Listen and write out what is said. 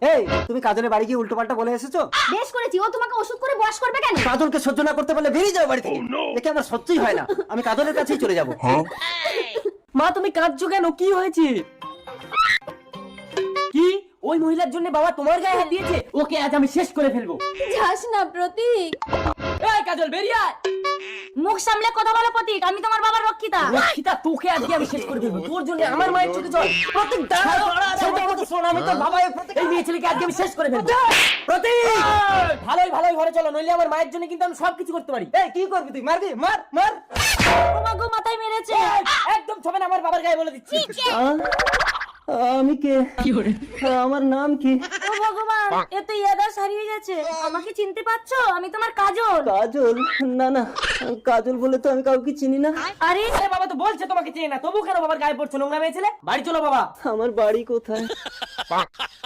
এই তুমি কাজলের বাড়ি গিয়ে উল্টো পাল্টা বলে এসেছো? বেশ করেছি, ও তোমাকে ওষুধ করে বয়স করবে কেন? কাজলকে সহ্য না করতে পারলে বেরিয়ে যাও বাড়ি থেকে। দেখে আমার সহ্যই হয় না, আমি কাজলের কাছেই চলে যাবো। মা তুমি কাঁদছো কেন, কি হয়েছে? কি ওই মহিলার জন্য বাবা তোমার গায়ে হাত দিয়েছে? ওকে আজ আমি শেষ করে ফেলবো। যাস না প্রতীক। এই কাজল বেরিয়ে আয়। মুখ সামলে কথা বলো প্রতীক, আমি তোমার বাবার রক্ষিতা। রক্ষিতা, তোকে আজকে আমি শেষ করে ফেলবো। তোর জন্য আমার মায়ের চোখে জল। প্রতীক দাঁড়াও, শোন, আমি তো বাবা। এই মেয়ে ছেলেকে আজকে আমি শেষ করে ফেলবো। প্রতীক ভালোই ঘরে চলো, নইলে আমার মায়ের জন্য কিন্তু আমি সবকিছু করতে পারি। এই কি করবি তুই? মারবি? মার মার। তোমার গো মাথায় মেরেছে। একদম ছবে না, আমার বাবার গায়ে বলে দিচ্ছি। আমি কে? আমার নাম কি? ও ভগবান, এ তো ইয়াদাস হারিয়ে গেছে। আমাকে চিনতে পারছো? আমি তোমার কাজল। কাজল? না না, কাজল বলে তো আমি কাউকে চিনি না। আরে আরে বাবা তো বলছে তোমাকে চেনে না, তবু কেন বাবার গায়ে পড়ছো নোংরা মেয়ে ছেলে? বাড়ি চলো বাবা। আমার বাড়ি কোথায়?